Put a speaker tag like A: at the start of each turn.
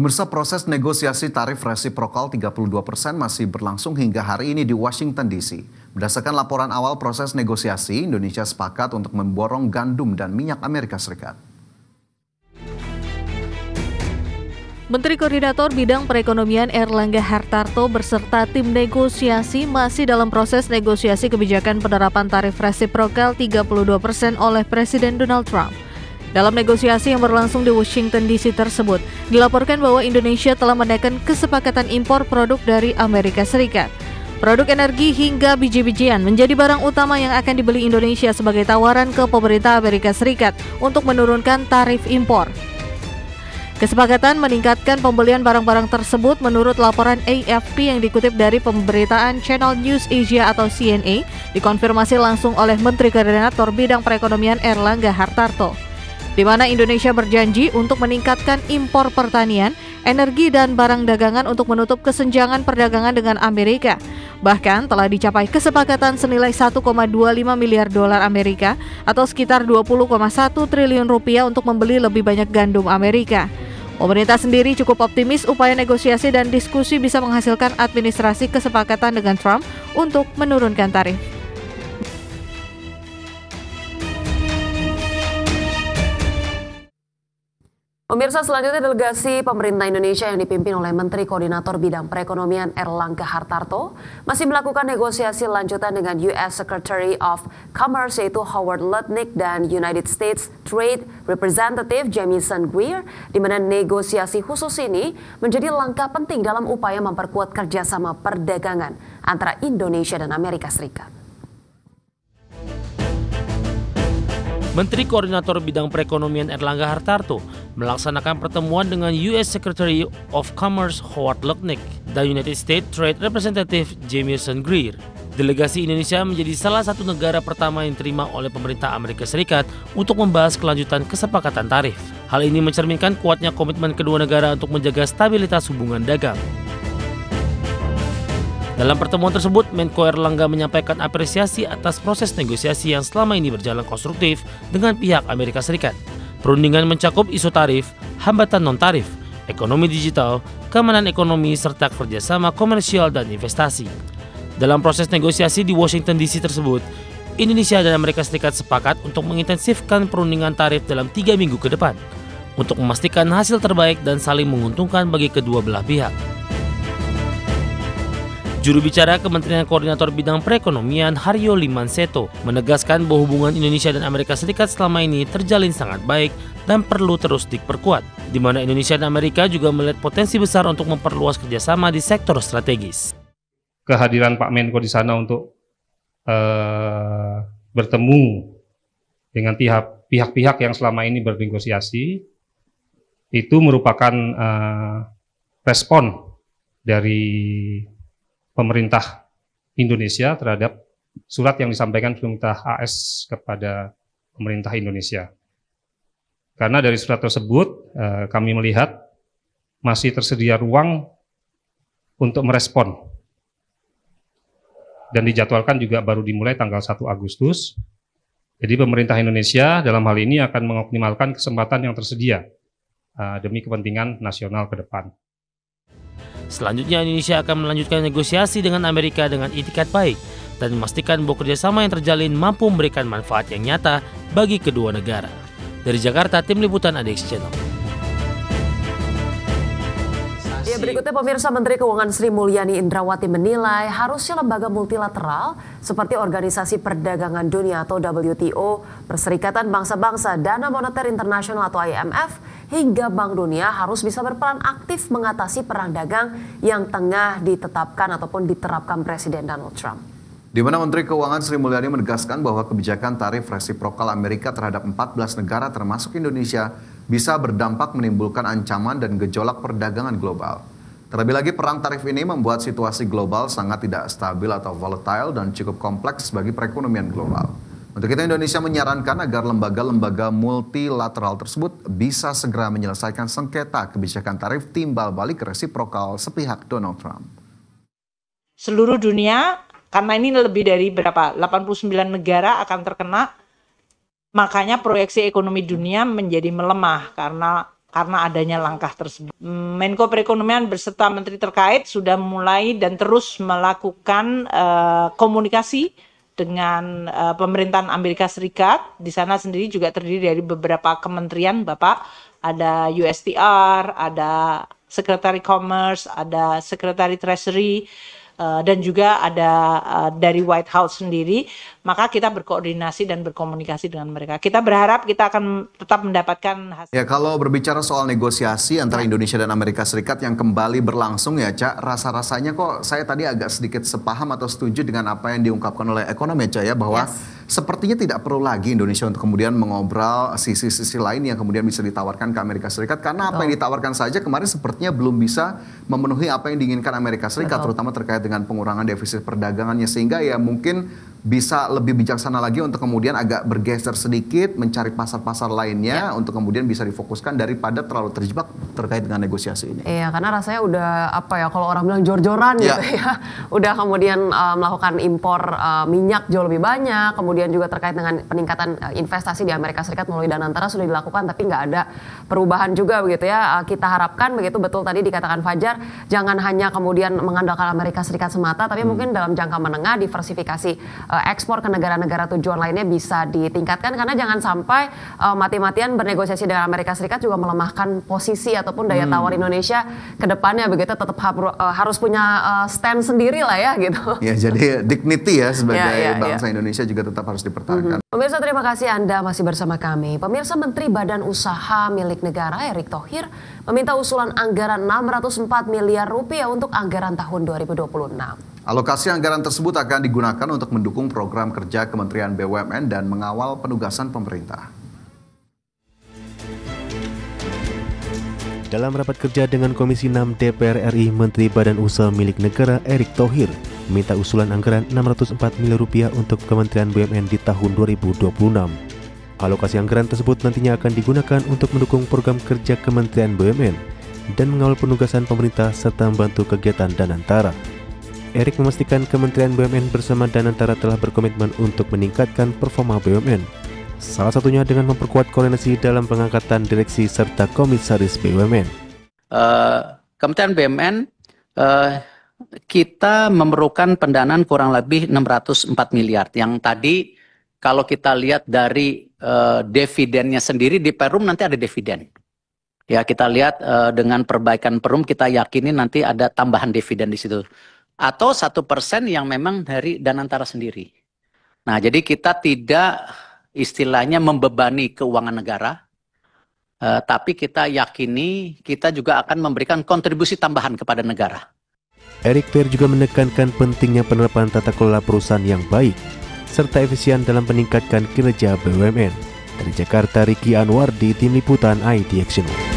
A: Pemirsa, proses negosiasi tarif resiprokal 32% masih berlangsung hingga hari ini di Washington DC. Berdasarkan laporan awal proses negosiasi, Indonesia sepakat untuk memborong gandum dan minyak Amerika Serikat.
B: Menteri Koordinator Bidang Perekonomian Erlangga Hartarto beserta tim negosiasi masih dalam proses negosiasi kebijakan penerapan tarif resiprokal 32% oleh Presiden Donald Trump. Dalam negosiasi yang berlangsung di Washington DC tersebut, dilaporkan bahwa Indonesia telah menaikkan kesepakatan impor produk dari Amerika Serikat. Produk energi hingga biji-bijian menjadi barang utama yang akan dibeli Indonesia sebagai tawaran ke pemerintah Amerika Serikat untuk menurunkan tarif impor. Kesepakatan meningkatkan pembelian barang-barang tersebut menurut laporan AFP yang dikutip dari pemberitaan Channel News Asia atau CNA, dikonfirmasi langsung oleh Menteri Koordinator Bidang Perekonomian Erlangga Hartarto, di mana Indonesia berjanji untuk meningkatkan impor pertanian, energi dan barang dagangan untuk menutup kesenjangan perdagangan dengan Amerika. Bahkan telah dicapai kesepakatan senilai 1,25 miliar dolar Amerika atau sekitar 20,1 triliun rupiah untuk membeli lebih banyak gandum Amerika. Pemerintah sendiri cukup optimis upaya negosiasi dan diskusi bisa menghasilkan administrasi kesepakatan dengan Trump untuk menurunkan tarif.
C: Pemirsa, selanjutnya delegasi pemerintah Indonesia yang dipimpin oleh Menteri Koordinator Bidang Perekonomian Erlangga Hartarto masih melakukan negosiasi lanjutan dengan US Secretary of Commerce yaitu Howard Lutnick dan United States Trade Representative Jamieson Greer, di mana negosiasi khusus ini menjadi langkah penting dalam upaya memperkuat kerjasama perdagangan antara Indonesia dan Amerika Serikat.
D: Menteri Koordinator Bidang Perekonomian Erlangga Hartarto melaksanakan pertemuan dengan US Secretary of Commerce Howard Lutnick dan United States Trade Representative Jamieson Greer. Delegasi Indonesia menjadi salah satu negara pertama yang diterima oleh pemerintah Amerika Serikat untuk membahas kelanjutan kesepakatan tarif. Hal ini mencerminkan kuatnya komitmen kedua negara untuk menjaga stabilitas hubungan dagang. Dalam pertemuan tersebut, Menko Erlangga menyampaikan apresiasi atas proses negosiasi yang selama ini berjalan konstruktif dengan pihak Amerika Serikat. Perundingan mencakup isu tarif, hambatan non-tarif, ekonomi digital, keamanan ekonomi, serta kerjasama komersial dan investasi. Dalam proses negosiasi di Washington DC tersebut, Indonesia dan Amerika Serikat sepakat untuk mengintensifkan perundingan tarif dalam 3 minggu ke depan, untuk memastikan hasil terbaik dan saling menguntungkan bagi kedua belah pihak. Juru bicara Kementerian Koordinator Bidang Perekonomian Haryo Limanseto menegaskan bahwa hubungan Indonesia dan Amerika Serikat selama ini terjalin sangat baik dan perlu terus diperkuat, di mana Indonesia dan Amerika juga melihat potensi besar untuk memperluas kerjasama di sektor strategis.
E: Kehadiran Pak Menko di sana untuk bertemu dengan pihak-pihak yang selama ini bernegosiasi itu merupakan respon dari pemerintah Indonesia terhadap surat yang disampaikan pemerintah AS kepada pemerintah Indonesia. Karena dari surat tersebut kami melihat masih tersedia ruang untuk merespon. Dan dijadwalkan juga baru dimulai tanggal 1 Agustus. Jadi pemerintah Indonesia dalam hal ini akan mengoptimalkan kesempatan yang tersedia demi kepentingan nasional ke depan.
D: Selanjutnya, Indonesia akan melanjutkan negosiasi dengan Amerika dengan itikat baik dan memastikan bahwa kerjasama yang terjalin mampu memberikan manfaat yang nyata bagi kedua negara. Dari Jakarta, Tim Liputan ADX Channel.
C: Ya, berikutnya pemirsa, Menteri Keuangan Sri Mulyani Indrawati menilai harusnya lembaga multilateral seperti Organisasi Perdagangan Dunia atau WTO, Perserikatan Bangsa-Bangsa, Dana Moneter Internasional atau IMF, hingga Bank Dunia harus bisa berperan aktif mengatasi perang dagang yang tengah ditetapkan ataupun diterapkan Presiden Donald Trump.
A: Di mana Menteri Keuangan Sri Mulyani menegaskan bahwa kebijakan tarif resiprokal Amerika terhadap 14 negara termasuk Indonesia bisa berdampak menimbulkan ancaman dan gejolak perdagangan global. Terlebih lagi perang tarif ini membuat situasi global sangat tidak stabil atau volatile dan cukup kompleks bagi perekonomian global. Untuk itu Indonesia menyarankan agar lembaga-lembaga multilateral tersebut bisa segera menyelesaikan sengketa kebijakan tarif timbal balik resiprokal sepihak Donald Trump.
F: Seluruh dunia, karena ini lebih dari 89 negara akan terkena, makanya proyeksi ekonomi dunia menjadi melemah karena karena adanya langkah tersebut. Menko Perekonomian beserta menteri terkait sudah mulai dan terus melakukan komunikasi dengan pemerintahan Amerika Serikat. Di sana sendiri juga terdiri dari beberapa kementerian, Bapak. Ada USTR, ada Secretary Commerce, ada Secretary Treasury, dan juga ada dari White House sendiri. Maka kita berkoordinasi dan berkomunikasi dengan mereka. Kita berharap kita akan tetap mendapatkan hasil.
A: Ya, kalau berbicara soal negosiasi antara Indonesia dan Amerika Serikat yang kembali berlangsung ya, Cak, rasa-rasanya kok saya tadi agak sedikit sepaham atau setuju dengan apa yang diungkapkan oleh ekonom ya, Cak, ya, bahwa sepertinya tidak perlu lagi Indonesia untuk kemudian mengobrol sisi-sisi lain yang kemudian bisa ditawarkan ke Amerika Serikat, karena apa yang ditawarkan saja kemarin sepertinya belum bisa memenuhi apa yang diinginkan Amerika Serikat, terutama terkait dengan pengurangan defisit perdagangannya, sehingga ya mungkin bisa lebih bijaksana lagi untuk kemudian agak bergeser sedikit, mencari pasar-pasar lainnya untuk kemudian bisa difokuskan daripada terlalu terjebak terkait dengan negosiasi ini.
C: Iya, karena rasanya udah apa ya, kalau orang bilang jor-joran gitu ya. Udah kemudian melakukan impor minyak jauh lebih banyak, kemudian juga terkait dengan peningkatan investasi di Amerika Serikat melalui Danantara sudah dilakukan, tapi nggak ada perubahan juga begitu ya. Kita harapkan begitu, betul tadi dikatakan Fajar, jangan hanya kemudian mengandalkan Amerika Serikat semata, tapi mungkin dalam jangka menengah diversifikasi ekspor ke negara-negara tujuan lainnya bisa ditingkatkan, karena jangan sampai mati-matian bernegosiasi dengan Amerika Serikat juga melemahkan posisi ataupun daya tawar Indonesia ke depannya begitu. Tetap harus punya stand sendiri lah ya gitu.
A: Ya, jadi dignity ya sebagai bangsa Indonesia juga tetap harus dipertahankan.
C: Pemirsa, terima kasih Anda masih bersama kami. Pemirsa, Menteri Badan Usaha Milik Negara Erick Thohir meminta usulan anggaran 604 miliar rupiah untuk anggaran tahun 2026.
A: Alokasi anggaran tersebut akan digunakan untuk mendukung program kerja Kementerian BUMN dan mengawal penugasan pemerintah.
G: Dalam rapat kerja dengan Komisi 6 DPR RI, Menteri Badan Usaha Milik Negara Erick Thohir meminta usulan anggaran 604 miliar rupiah untuk Kementerian BUMN di tahun 2026. Alokasi anggaran tersebut nantinya akan digunakan untuk mendukung program kerja Kementerian BUMN dan mengawal penugasan pemerintah serta membantu kegiatan Danantara. Erick memastikan Kementerian BUMN bersama Danantara telah berkomitmen untuk meningkatkan performa BUMN. Salah satunya dengan memperkuat koordinasi dalam pengangkatan direksi serta komisaris BUMN.
H: Kementerian BUMN kita memerlukan pendanaan kurang lebih 604 miliar. Yang tadi kalau kita lihat dari dividennya sendiri, di Perum nanti ada dividen. Ya, kita lihat dengan perbaikan Perum, kita yakini nanti ada tambahan dividen di situ. Atau 1% yang memang dari Danantara sendiri. Nah, jadi kita tidak istilahnya membebani keuangan negara, tapi kita yakini kita juga akan memberikan kontribusi tambahan kepada negara.
G: Erick Thohir juga menekankan pentingnya penerapan tata kelola perusahaan yang baik, serta efisien dalam meningkatkan kinerja BUMN. Dari Jakarta, Riki Anwar di Tim Liputan IDX.